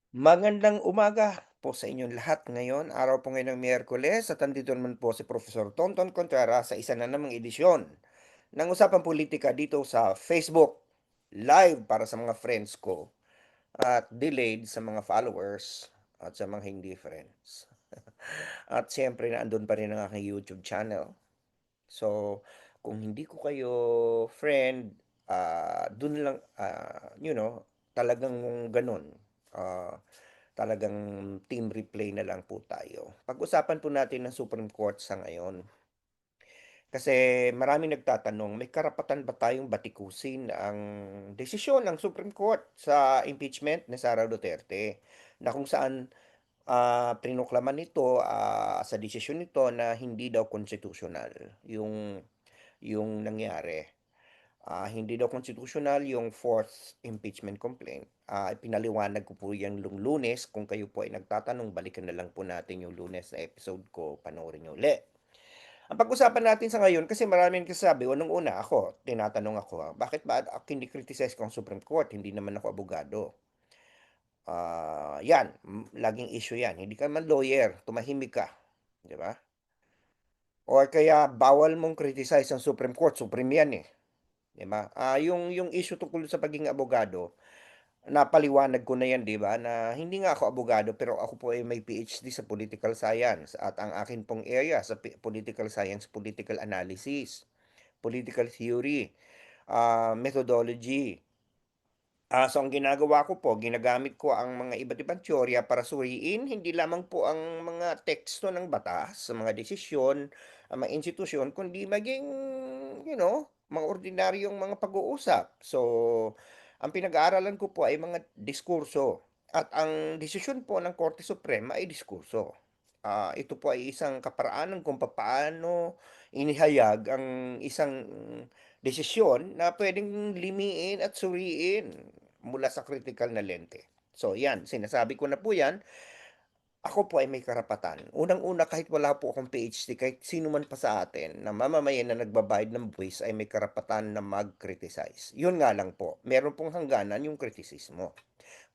Magandang umaga po sa inyong lahat ngayon. Araw po ngayon ng Miyerkules at andito naman po si Professor Tonton Contreras sa isa na namang edisyon ng Usapang Politika dito sa Facebook. Live para sa mga friends ko at delayed sa mga followers at sa mga hindi friends. At siyempre naandun pa rin ang aking YouTube channel. So, kung hindi ko kayo friend, dun lang, talagang ganun. Ah, Talagang team replay na lang po tayo. Pag-usapan po natin ang Supreme Court sa ngayon. Kasi maraming nagtatanong, may karapatan ba tayong batikusin ang desisyon ng Supreme Court sa impeachment ni Sara Duterte? Na kung saan prinoklaman nito sa desisyon nito na hindi daw constitutional yung nangyari. Hindi daw constitutional yung fourth impeachment complaint. Ipinaliwanag ko po yan nung Lunes. Kung kayo po ay nagtatanong, balikan na lang po natin yung Lunes na episode ko, panoorin niyo uli. Ang pag-usapan natin sa ngayon, kasi maraming nagsasabi, unang-una ako, tinatanong ako, bakit ba ako kini-criticize ko ang Supreme Court? Hindi naman ako abogado. Yan, laging issue yan. Hindi ka man lawyer, tumahimik ka. Di ba? Or kaya bawal mong criticize ang Supreme Court, Supreme yan eh. 'Di ba? Yung issue tungkol sa pagiging abogado, napaliwanag ko na 'yan, 'di ba, na hindi nga ako abogado pero ako po ay may PhD sa political science at ang akin pong area sa political science, political analysis, political theory, methodology. So ang ginagawa ko po, ginagamit ko ang mga iba't ibang teorya para suriin hindi lamang po ang mga teksto ng batas, sa mga desisyon, ang mga institusyon, kundi maging, mga ordinaryong mga pag-uusap. So, ang pinag-aaralan ko po ay mga diskurso at ang desisyon po ng Korte Suprema ay diskurso. Ito po ay isang kaparaanan kung papaano inihayag ang isang desisyon na pwedeng limiin at suriin mula sa critical na lente. So yan, sinasabi ko na po yan, ako po ay may karapatan. Unang-una, kahit wala po akong PhD, kahit sino man pa sa atin na mamamayan na nagbabayad ng buwis ay may karapatan na mag-criticize. Yun nga lang po, meron pong hangganan yung kritisismo.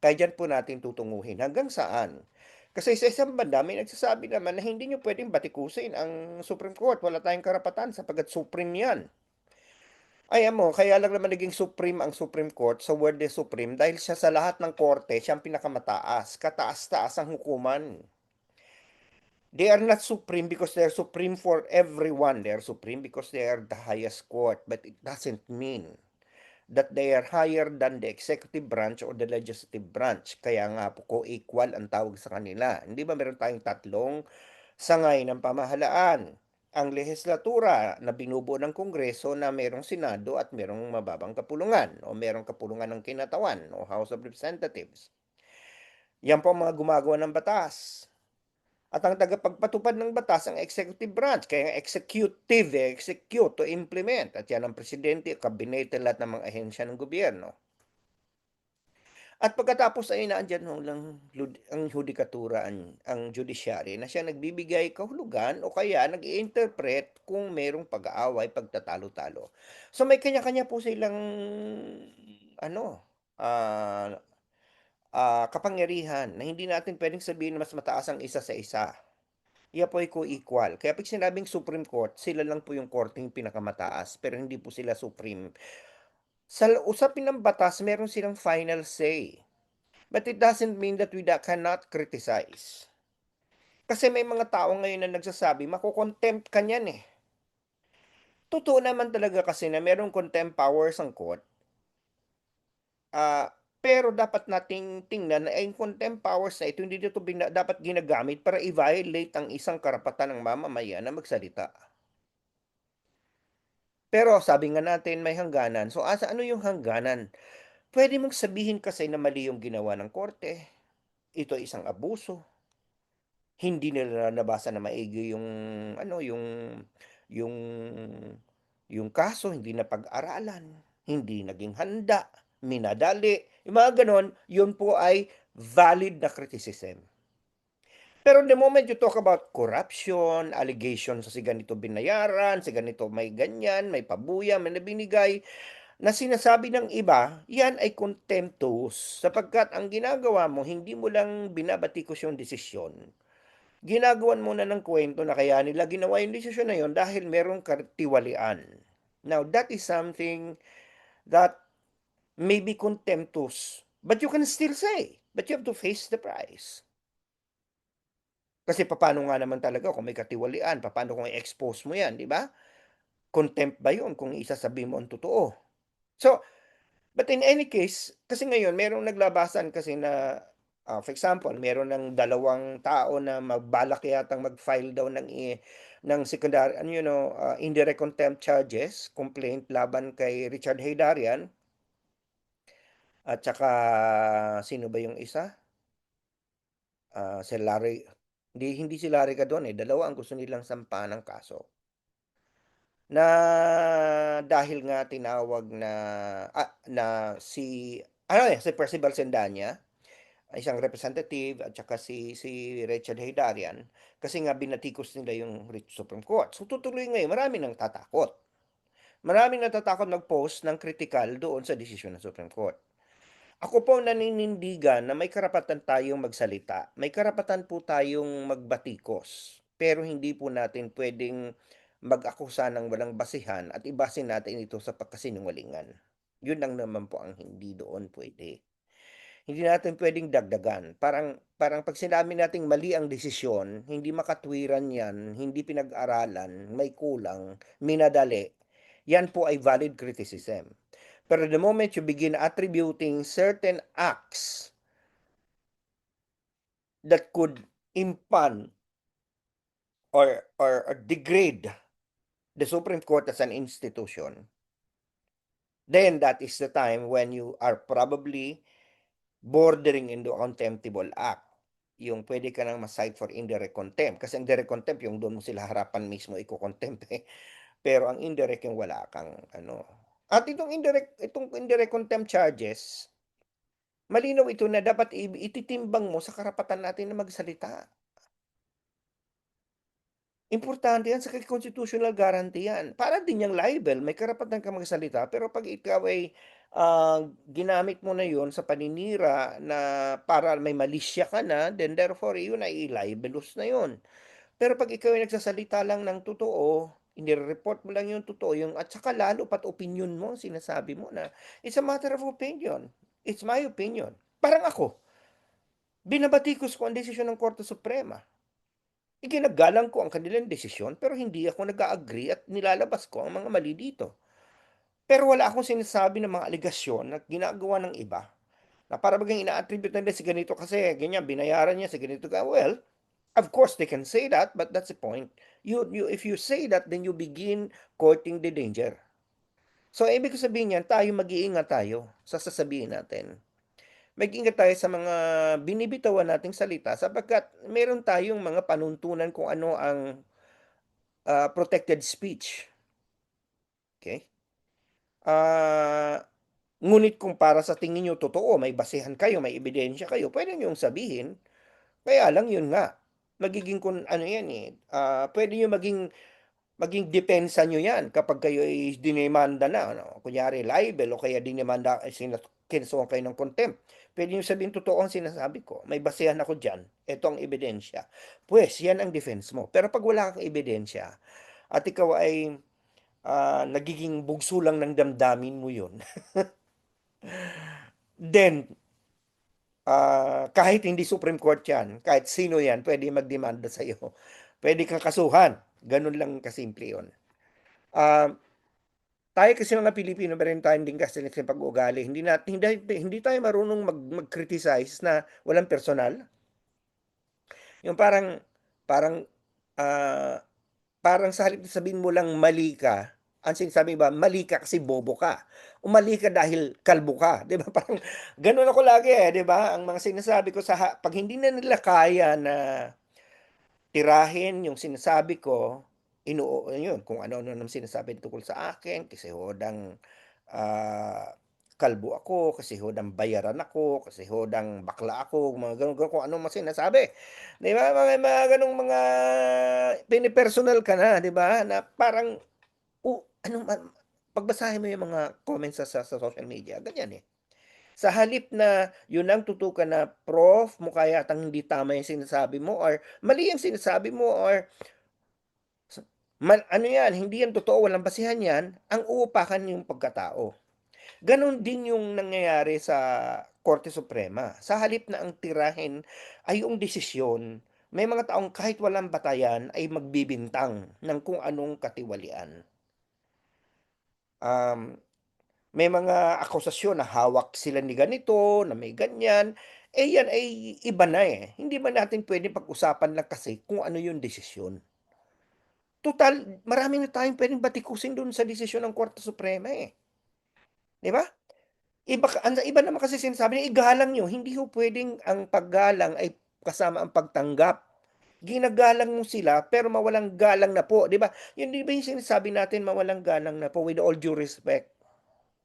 Kaya diyan po natin tutunguhin hanggang saan. Kasi sa isang banda may nagsasabi naman na hindi niyo puwedeng batikusin ang Supreme Court, wala tayong karapatan sapagkat supreme 'yan. Ayan mo, kaya lang naman naging supreme ang Supreme Court sa word na supreme dahil siya sa lahat ng korte siya ang pinakamataas, kataas-taas ang hukuman. They are not supreme because they are supreme for everyone. They are supreme because they are the highest court, but it doesn't mean that they are higher than the executive branch or the legislative branch. Kaya nga po co-equal ang tawag sa kanila. Hindi ba meron tayong tatlong sangay ng pamahalaan? Ang lehislatura na binubuo ng Kongreso na merong Senado at merong mababang kapulungan o merong kapulungan ng kinatawan o House of Representatives. Yan po ang mga gumagawa ng batas. At ang tagapagpatupad ng batas ang executive branch, kaya ang executive, execute to implement. At yan ang presidente, kabinete, lahat ng mga ahensya ng gobyerno. At pagkatapos ay naandiyan ho lang ang hudikatura, ang judiciary na siya nagbibigay kahulugan o kaya nag-i-interpret kung merong pag-aaway, pagtatalo-talo. So may kanya-kanya po silang ano, ah, kapangyarihan na hindi natin puwedeng sabihin na mas mataas ang isa sa isa. Yan po ay co-equal. Kaya 'pag sinabing Supreme Court, sila lang po yung korteng pinakamataas, pero hindi po sila supreme. Sa usapin ng batas, meron silang final say. But it doesn't mean that we cannot criticize. Kasi may mga tao ngayon na nagsasabi, mako-contempt ka niyan eh. Totoo naman talaga kasi na merong contempt powers ang court. Pero dapat nating tingnan na yung contempt powers na ito hindi dito dapat ginagamit para i-violate ang isang karapatan ng mamamayan na magsalita. Pero sabi nga natin may hangganan. So, asa ano yung hangganan? Pwede mong sabihin kasi na mali yung ginawa ng korte. Ito ay isang abuso. Hindi nila nabasa na maigi yung yung kaso, hindi napag-aralan, hindi naging handa, minadali, yung mga gano'n, yun po ay valid na criticism. Pero the moment you talk about corruption, allegations sa si ganito binayaran, si ganito may ganyan, may pabuya, may nabinigay, na sinasabi ng iba, yan ay contemptuous sapagkat ang ginagawa mo hindi mo lang binabatikos yung desisyon, ginagawan mo na ng kwento na kaya nila ginawa yung desisyon na yun dahil merong katiwalian. Now, that is something that may be contemptuous, but you can still say, but you have to face the price. Kasi papaano nga naman talaga kung may katiwalian, papaano kung i-expose mo yan, di ba? Contempt ba yun kung isasabi mo ang totoo? So, but in any case, kasi ngayon merong naglabasan kasi na, for example, meron ng dalawang tao na magbalak yatang mag-file daw ng secondary, indirect contempt charges, complaint laban kay Richard Haydarian at saka sino ba yung isa? Si Larry, hindi si Larry Gadon, dalawa ang gusto nilang sampahan ng kaso. Na dahil nga tinawag si Percival Sendanya, isang representative at saka si Richard Haydarian, kasi nga binatikos nila yung Supreme Court. So tutuloy ngayon, maraming natatakot. Maraming natatakot mag-post ng kritikal doon sa desisyon ng Supreme Court. Ako po naninindigan na may karapatan tayong magsalita. May karapatan po tayong magbatikos. Pero hindi po natin pwedeng mag-akusa ng walang basihan at ibase natin ito sa pagkasinungalingan. Yun lang naman po ang hindi doon pwede. Hindi natin pwedeng dagdagan. Parang pag sinabi nating mali ang desisyon, hindi makatwiran yan, hindi pinag-aralan, may kulang, minadali, yan po ay valid criticism. Pero the moment you begin attributing certain acts that could impan or degrade the Supreme Court as an institution, then that is the time when you are probably bordering into a contemptible act. Yung pwede ka nang ma-cite for indirect contempt. Kasi ang direct contempt, yung doon mo sila harapan mismo iko-contempt eh. Pero ang indirect yung wala kang ano. At itong indirect contempt charges, malinaw ito na dapat ititimbang mo sa karapatan natin na magsalita. Importante yan sa constitutional guarantee yan. Para din yung libel, may karapatan ka magsalita, pero pag ikaw ay ginamit mo na yun sa paninira na para may malisya ka na, then therefore yun ay libelous na yun. Pero pag ikaw ay nagsasalita lang ng totoo, inire-report mo lang yung totoo, at saka lalo pat opinion mo, sinasabi mo na, it's a matter of opinion. It's my opinion. Parang ako, binabatikos ko ang desisyon ng Korte Suprema. Iginagalang ko ang kanilang desisyon pero hindi ako nag-a-agree at nilalabas ko ang mga mali dito. Pero wala akong sinasabi ng mga aligasyon na ginagawa ng iba na para bagang ina-attribute nila si ganito kasi ganyan, binayaran niya si ganito ka. Well, of course they can say that, but that's the point. If you say that, then you begin courting the danger. So, ibig sabihin niyan, tayo mag-iingat tayo sa sasabihin natin. Mag-ingat tayo sa mga binibitawan nating salita sapagkat meron tayong mga panuntunan kung ano ang protected speech. Okay? Ngunit kung para sa tingin nyo totoo, may basehan kayo, may ebidensya kayo, pwede nyo sabihin. Kaya lang yun nga, magiging kung ano yan pwede nyo maging depensa nyo yan kapag kayo ay dinemanda na, kunyari libel o kaya dinemanda, kinasuhan kayo ng contempt. Pwede nyo sabihin totoo ang sinasabi ko, may basehan ako dyan, ito ang ebidensya. Pues, yan ang defense mo. Pero pag wala kang ebidensya, at ikaw ay nagiging bugso lang ng damdamin mo yun, then, kahit hindi Supreme Court yan, kahit sino yan, pwede magdemanda sa iyo. Pwede kang kasuhan. Ganun lang kasimple yun. Tayo kasi mga Pilipino, meron tayong din kasi pag-uugali. Hindi tayo marunong mag-criticize na walang personal. Yung parang, ah, parang sa halip na sabihin mo lang mali ka, ang sinasabi ba, mali ka kasi bobo ka. O mali ka dahil kalbo ka. Di ba? Parang ganun ako lagi di ba? Ang mga sinasabi ko pag hindi na nila kaya na tirahin yung sinasabi ko, yun, kung ano-ano naman sinasabi tungkol sa akin, kasi hodang kalbo ako, kasi hodang bayaran ako, kasi hodang bakla ako, mga ganun, kung ano mas sinasabi. Di ba? Mga ganung mga pinipersonal ka na, di ba? Na parang, ano man, pagbasahin mo yung mga comments sa social media, ganyan, eh. Sa halip na yun ang tutukan na, "Prof, mukha yatang hindi tama yung sinasabi mo or mali ang sinasabi mo or ano yan, hindi yan totoo, walang basehan yan," ang uupakan yung pagkatao. Gano'n din yung nangyayari sa Korte Suprema. Sa halip na ang tirahin ay yung desisyon, may mga taong kahit walang batayan ay magbibintang ng kung anong katiwalian. May mga akusasyon na hawak sila ni ganito, na may ganyan, eh, yan ay iba na, eh. Hindi ba natin puwedeng pag-usapan lang kasi kung ano yung desisyon. Tutal marami na tayong puwedeng batikusin dun sa desisyon ng Korte Suprema, eh, 'di ba? Ang iba naman kasi sinasabi niya, igalang niyo, hindi ho puwedeng ang paggalang ay kasama ang pagtanggap. Ginagalang mo sila pero mawalang galang na po, 'di ba? Yun 'di ba yung sinasabi natin mawalang galang na po, with all due respect,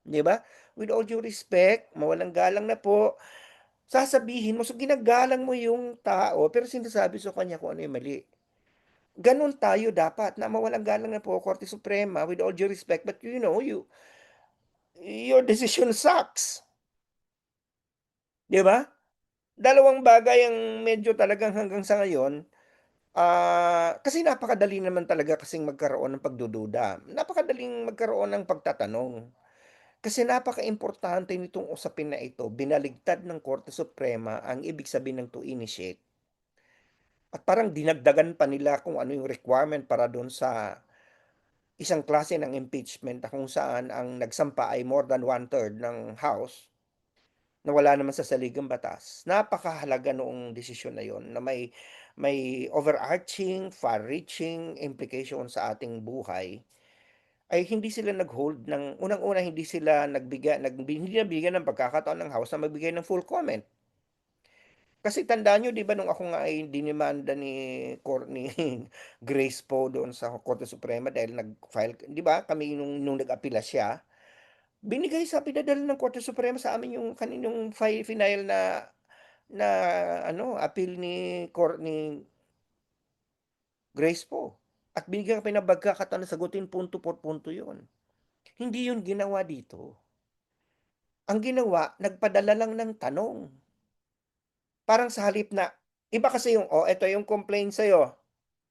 'di ba? With all due respect, mawalang galang na po, sasabihin mo, so ginagalang mo yung tao pero sinasabi sa kanya kung ano yung mali. Gano'n tayo dapat na mawalang galang na po, Korte Suprema, with all due respect, but you know, your decision sucks, 'di ba? Dalawang bagay ang medyo talagang hanggang sa ngayon, kasi napakadali naman talaga kasing magkaroon ng pagdududa, napakadaling magkaroon ng pagtatanong. Kasi napakaimportante nitong usapin na ito, binaligtad ng Korte Suprema ang ibig sabihin ng to initiate at parang dinagdagan pa nila kung ano yung requirement para dun sa isang klase ng impeachment na kung saan ang nagsampa ay more than one-third ng House na wala naman sa saligang batas. Napakahalaga noong desisyon na yon na may overarching, far-reaching implication sa ating buhay, ay hindi sila nag-hold ng unang-una, hindi nabigyan ng pagkakataon ng House na magbigay ng full comment. Kasi tandaan niyo 'di ba nung ako nga ay dinemanda ni Grace Poe doon sa Korte Suprema dahil nag-file 'di ba kami nung nag-apela siya, pinadala ng Korte Suprema sa amin yung kaninong final na appeal ni Grace Poe at binigyan kami ng pagkakataon na sagutin punto por punto yun. Hindi yun ginawa dito. Ang ginawa, nagpadala lang ng tanong. Parang sa halip na iba kasi yung, "Oh, eto yung complaint sa'yo.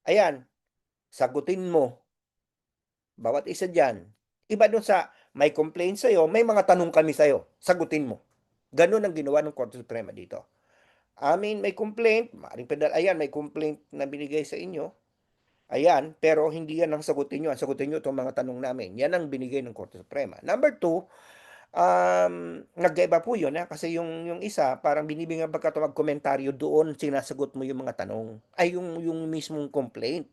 Ayan, sagutin mo, bawat isa diyan." Iba dun sa, "May complaint sa'yo, may mga tanong kami sa'yo, sagutin mo." Gano'n ang ginawa ng Korte Suprema dito. May complaint, maaaring ayan, may complaint na binigay sa inyo, ayan, pero hindi yan ang sagutin niyo, ang sagutin niyo itong mga tanong namin. Yan ang binigay ng Korte Suprema. Number two, nagkaiba po yun, kasi yung isa parang binibigyan pagkatawag komentaryo doon sinasagot mo yung mga tanong, ay yung mismong complaint,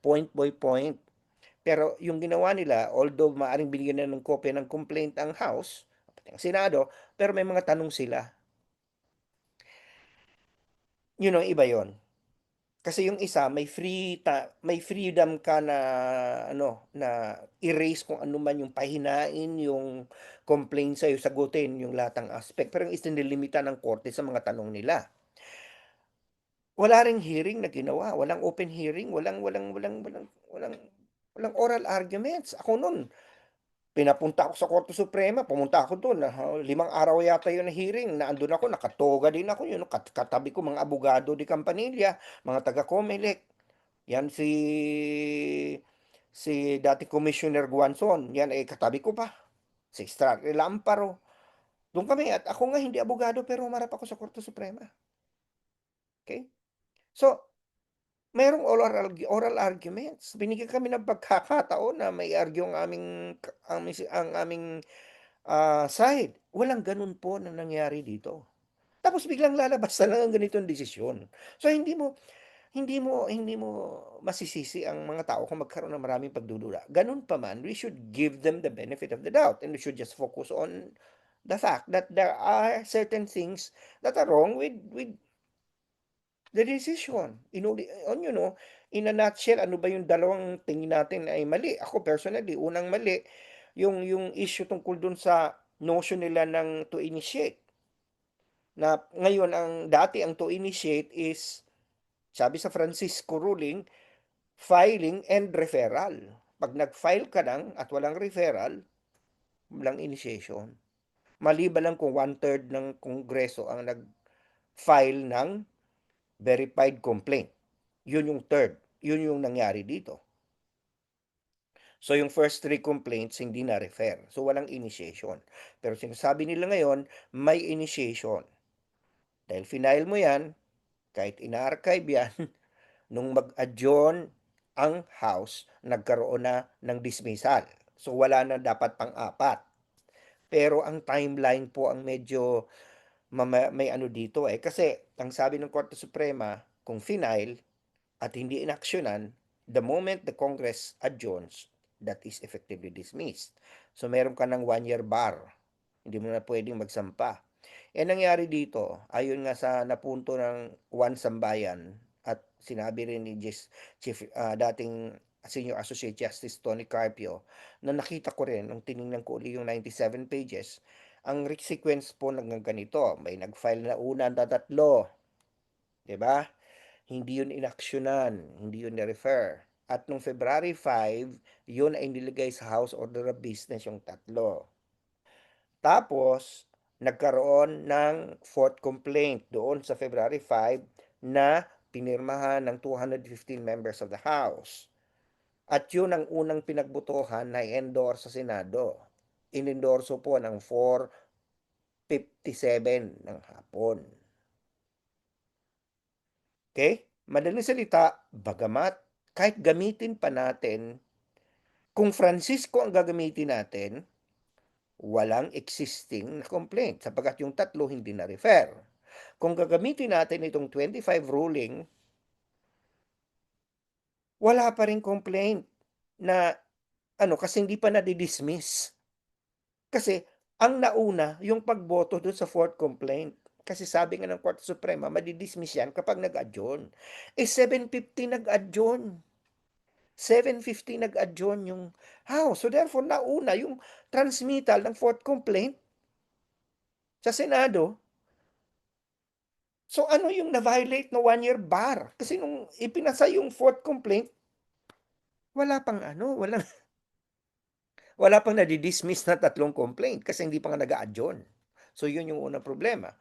point by point. Pero yung ginawa nila, although maaaring binigyan na ng kopya ng complaint ang House, pati ang Senado, pero may mga tanong sila. Yun ang iba yon. Kasi yung isa may freedom ka na na erase kung ano man yung pahinain yung complaint sa'yo, sagutin yung lahat ng aspect. Pero yung isa nilimita ng korte sa mga tanong nila. Wala ring hearing na ginawa, walang open hearing, walang oral arguments. Ako nun, pinapunta ako sa Korte Suprema, pumunta ako dun, 5 araw yata yun na hearing, na andun ako, nakatoga din ako, yun, katabi ko mga abogado de Campanilla, mga taga-COMELEC. Yan si dating Commissioner Guanzon, yan, katabi ko pa. Si Extraordinary Lamparo. Doon kami at ako nga hindi abogado pero humarap ako sa Korte Suprema. Okay? So, merong oral arguments. Binigyan kami ng pagkakataon na mai-argue ang aming side. Walang gano'n po na nangyari dito. Tapos biglang lalabas na lang ang ganitong desisyon. So, hindi mo masisisi ang mga tao kung magkaroon ng maraming pagdududa. Gano'n pa man, we should give them the benefit of the doubt and we should just focus on the fact that there are certain things that are wrong with the decision. In a nutshell, ano ba yung dalawang tingin natin ay mali? Ako personally, unang mali, yung issue tungkol dun sa notion nila ng to initiate. Na ngayon, ang to initiate is, sabi sa Francisco ruling, filing and referral. Pag nag-file ka lang at walang referral, walang initiation. Maliban lang kung one-third ng Kongreso ang nag-file ng verified complaint. Yun yung third. Yun yung nangyari dito. So yung first three complaints hindi na-refer. So walang initiation. Pero sinasabi nila ngayon, may initiation. Dahil final mo yan, kahit ina-archive yan, nung mag-adjourn ang House, nagkaroon na ng dismissal. So wala na dapat pang-apat. Pero ang timeline po ang medyo may ano dito kasi ang sabi ng Korte Suprema, kung final at hindi inaksyonan, the moment the Congress adjourns, that is effectively dismissed. So meron ka ng 1-year bar. Hindi mo na pwedeng magsampa. Nangyari dito, ayon nga sa napunto ng One Sambayan at sinabi rin ni dating Senior Associate Justice Tony Carpio, na nakita ko rin nung tiningnan ko uli yung 97 pages, ang sequence po ng ganito, may nag-file na una na tatlo, 'di ba? Hindi yun inaksyonan, hindi yun na-refer. At nung February 5, yun ay nilagay sa House Order of Business yung tatlo. Tapos, nagkaroon ng fourth complaint doon sa February 5 na pinirmahan ng 215 members of the House. At yun ang unang pinagbutuhan na i-endorse sa Senado. Inendorso po ng 4:57 ng hapon. Okay? Madaling salita, bagamat kahit gamitin pa natin, kung Francisco ang gagamitin natin, walang existing na complaint sapagkat yung tatlo hindi na-refer. Kung gagamitin natin itong 25 ruling, wala pa rin complaint na kasi hindi pa nadi-dismiss. Kasi ang nauna yung pagboto dun sa fourth complaint. Kasi sabi nga ng Korte Suprema, madi-dismiss yan kapag nag-adjourn. 7:50 nag-adjourn. 7:50 nag-adjourn yung House. So therefore, nauna yung transmittal ng fourth complaint sa Senado. So ano yung na-violate na 1-year bar? Kasi nung ipinasa yung fourth complaint, wala pang wala pang nadi-dismiss na tatlong complaint kasi hindi pa nga nag-a-adjourn. So yun yung unang problema.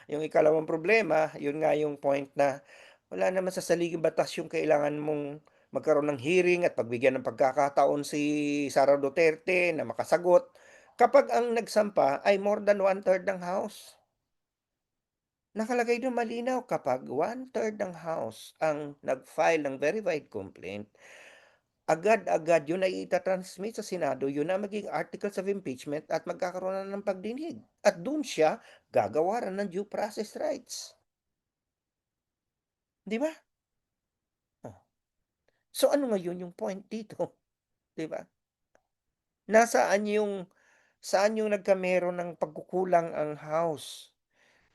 Yung ikalawang problema, yun nga yung point na wala naman sa saligang batas yung kailangan mong magkaroon ng hearing at pagbigyan ng pagkakataon si Sara Duterte na makasagot kapag ang nagsampa ay more than one-third ng House. Nakalagay doon malinaw kapag one-third ng House ang nag-file ng verified complaint, agad-agad yun ay ita-transmit sa Senado, yun na maging articles of impeachment at magkakaroon na ng pagdinig. At doon siya gagawaran ng due process rights. Di ba? Oh. So ano ngayon yung point dito? Di ba? Saan yung nagkamero ng pagkukulang ang House?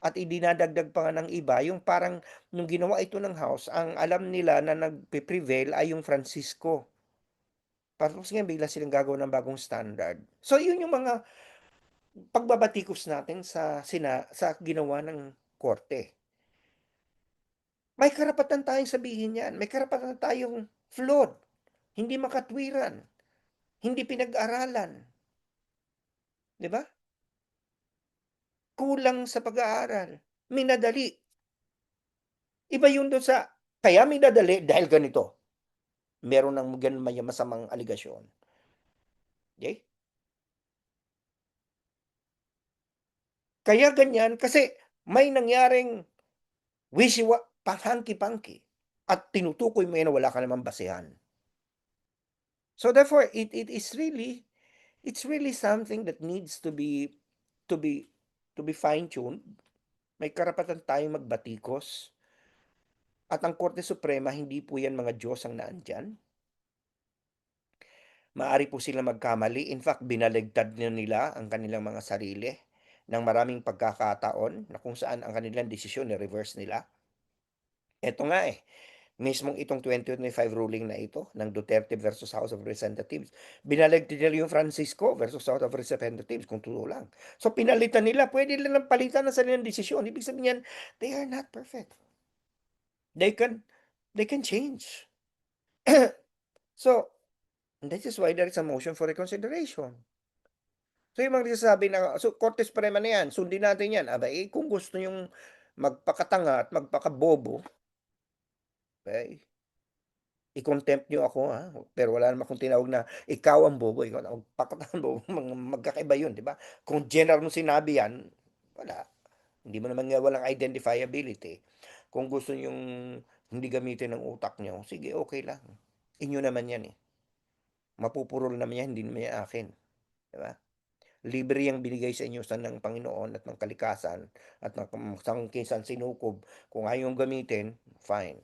At idinadagdag pa nga ng iba, yung parang nung ginawa ito ng House, ang alam nila na nagpe-prevail ay yung Francisco. Tapos ngayon bigla silang gagawa ng bagong standard. So yun yung mga pagbabatikos natin sa ginawa ng korte. May karapatan tayong sabihin yan. May karapatan tayong flawed, hindi makatwiran, hindi pinag-aralan. Di ba? Kulang sa pag-aaral. Minadali. Iba yun doon sa, kaya minadali dahil ganito. Meron ng may masamang aligasyon. Okay? Kaya ganyan kasi may nangyaring panghanki-pangki at tinutukoy mo yan na wala ka namang basehan. So therefore, it's really something that needs to be fine-tuned. May karapatan tayong magbatikos. At ang Korte Suprema, hindi po yan mga Diyos ang naandyan. Maari po sila magkamali. In fact, binaligtad nila ang kanilang mga sarili ng maraming pagkakataon na kung saan ang kanilang desisyon reverse nila. Ito nga mismong itong 2025 ruling na ito ng Duterte versus House of Representatives, binaligtad nila yung Francisco versus House of Representatives kung totoo lang. So pinalitan nila, pwede nilang palitan ng sariling desisyon. Ibig sabihin yan, they are not perfect. They can change. So, this is why there is a motion for reconsideration. So, yung mga nagsasabi na, so Korte Suprema na yan, sundin natin yan, aba, eh, kung gusto niyong magpakatanga at magpakabobo, eh, i-contempt niyo ako, pero wala naman akong tinawag na ikaw ang bobo, ikaw ang magpakatanga bobo, magkakaiba yun, 'di ba? Kung general mong sinabi yan, wala. Hindi mo naman nga walang identifiability. Kung gusto niyong hindi gamitin ang utak niyo, sige, okey lang. Inyo naman yan, eh. Mapupurol naman yan, hindi naman yan akin, 'di ba? Libre yang binigay sa inyo ng Panginoon at ng kalikasan at ng kasangsang sinukob. Kung ayaw niyong gamitin, fine.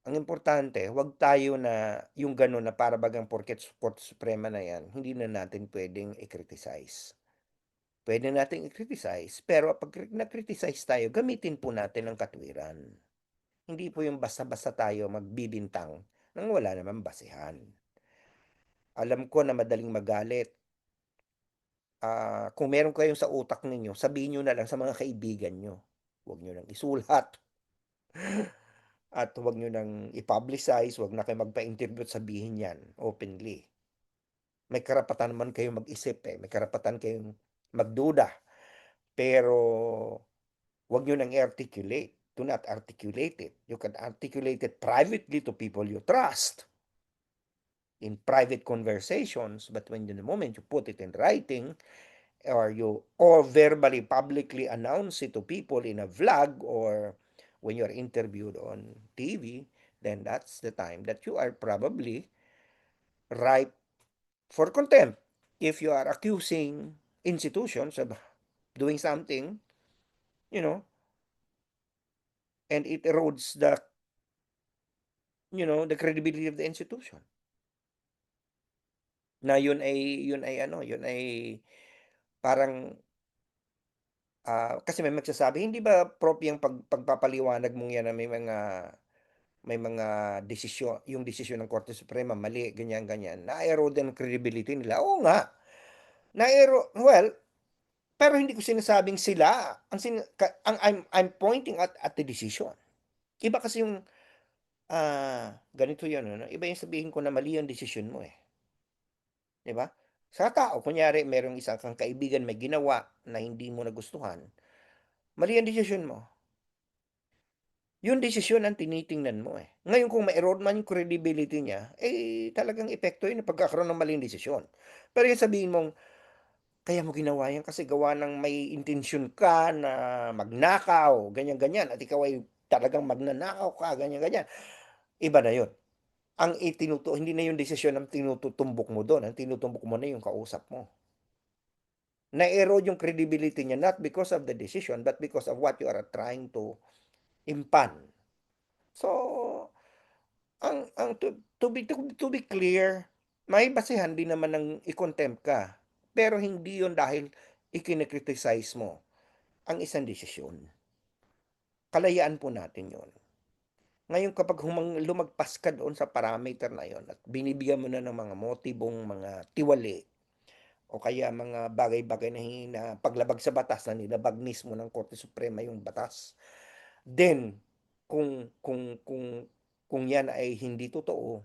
Ang importante, huwag tayo na yung gano'n na para bagang porket Korte Suprema na yan, hindi na natin puwedeng i-criticize. Puwede nating i-criticize, pero 'pag nag-criticize tayo, gamitin po natin ang katwiran. Hindi po yung basta-basta tayo magbibintang ng wala namang basehan. Alam ko na madaling magalit. Kung meron kayo sa utak ninyo, sabihin niyo na lang sa mga kaibigan niyo. Huwag niyo nang isulat at huwag niyo nang i-publicize, huwag na kayong magpa-interview at sabihin 'yan openly. May karapatan naman kayong mag-isip, eh, may karapatan kayong magduda, pero huwag niyo nang i-articulate. Do not articulate it. You can articulate it privately to people you trust in private conversations, but when the moment you put it in writing, or verbally publicly announce it to people in a vlog or when you're interviewed on TV, then that's the time that you are probably ripe for contempt. If you are accusing institutions of doing something, you know, and it erodes the credibility of the institution. Na yun ay parang, kasi may magsasabi, hindi ba propio yung pagpapaliwanag mong yan na may mga desisyon, yung desisyon ng Korte Suprema mali, ganyan, ganyan, na-erode ang credibility nila. Oo nga, well, pero hindi ko sinasabing sila, I'm pointing at the decision. Iba kasi yung, ganito yun, ano, iba yung sabihin ko na mali ang desisyon mo, eh, 'di ba? Sa tao, kunyari merong isang kang kaibigan may ginawa na hindi mo nagustuhan, mali ang desisyon mo. Yung desisyon ang tinitingnan mo, eh. Ngayon kung ma-erode man yung credibility niya, eh, talagang epekto yun ng pagkakaroon ng maling desisyon. Pero yung sabihin mong, kaya mo ginawa yan kasi gawa ng may intensyon ka na magnakaw, ganyan-ganyan, at ikaw ay talagang magnanakaw ka, ganyan-ganyan, iba na yun. Hindi na yung desisyon ang tinututumbok mo dun, ang tinutumbok mo na yung kausap mo. Na-erode yung credibility niya not because of the decision, but because of what you are trying to impan. So, to be clear, may basehan din naman ng i-contempt ka, pero hindi yun dahil ikini-criticize mo ang isang desisyon. Kalayaan po natin yun. Ngayon kapag lumagpas ka doon sa parameter na yun at binibigyan mo na ng mga motibong mga tiwali o kaya mga bagay-bagay na paglabag sa batas na nilabag mismo ng Korte Suprema yung batas, then kung yan ay hindi totoo,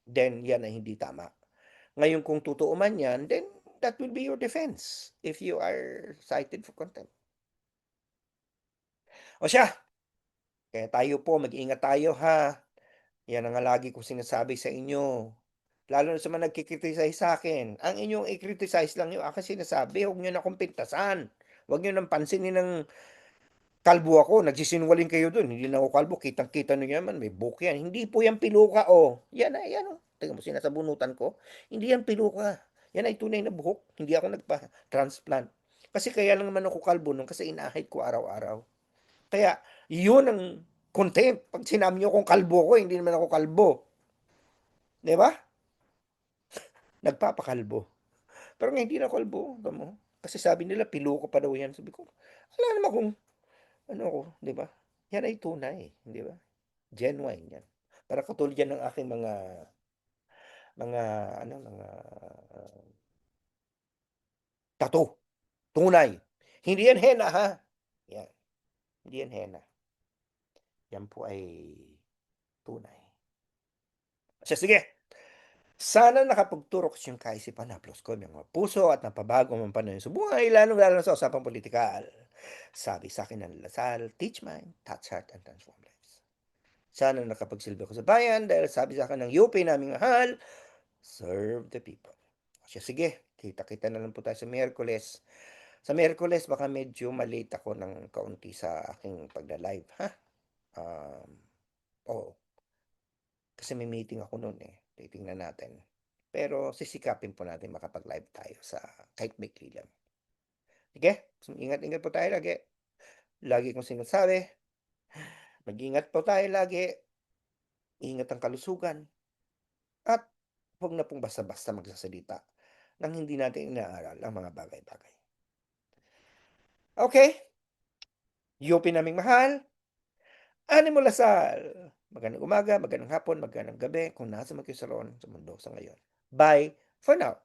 then yan ay hindi tama. Ngayon kung totoo man yan, then that will be your defense if you are cited for contempt. O siya, kaya tayo po, mag-ingat tayo ha. Yan ang nga lagi kong sinasabi sa inyo. Lalo na sa mga nagki-criticize sa'kin. Ang inyong i-criticize lang yung aking sinasabi, huwag niyo na akong pintasan. Huwag niyo ng pansinin ng kalbo ako, nagsisinungaling kayo dun, hindi na ako kalbo, kitang-kita niyo naman, may buhok yan. Hindi po yan piluka, oh. Yan ay, yan, oh. Tingnan mo, sinasabunutan ko. Hindi yan piluka. Yan ay tunay na buhok. Hindi ako nagpa-transplant. Kasi kaya lang naman ako kalbo nung kasi inahit ko araw-araw. Kaya, yun ang contempt. Pag sinabi niyo kung kalbo ko, hindi naman ako kalbo. Di ba? Nagpapakalbo. Pero nga hindi na ako kalbo. Mo. Kasi sabi nila, piluko pa daw yan. Sabi ko, wala naman kung ano ko, di ba? Yan ay tunay, di ba? Genuine yan. Para katulad yan ng aking mga uh, tattoo. Tunay. Hindi yan henna, ha? Yan. Hindi yan henna. Yan po ay tunay. Sige. Sana nakapagturok sa iyong kaisipan, haplos ko ang mga puso at napabago ang panahon sa buhay, lalong-lalo na sa usapang pulitikal. Sabi sa'kin ng Lasal, "Teach mind, touch heart, and transform lives." Sana nakapagsilbi ako sa bayan dahil sabi sa'kin ng UP naming mahal, "Serve the people." O siya sige, kita-kita na lang po tayo sa Miyerkules. Sa Miyerkules baka medyo ma-late ako ng kaunti sa aking pagla-live, ha? Um, oo, kasi may meeting ako no'n, eh, titingnan natin. Pero sisikapin po natin makapag-live tayo sa kahit maikli lang. Sige, ingat-ingat po tayo lagi. Lagi kong sinasabi, mag-ingat po tayo lagi, ingat ang kalusugan, at huwag na pong basta-basta magsasalita ng hindi natin inaaral ang mga bagay-bagay. Okey, UP naming mahal, Animo Lasal. Magandang umaga, magandang hapon, magandang gabi kung nasa man kayo sa roon sa mundo sa ngayon. Bye for now.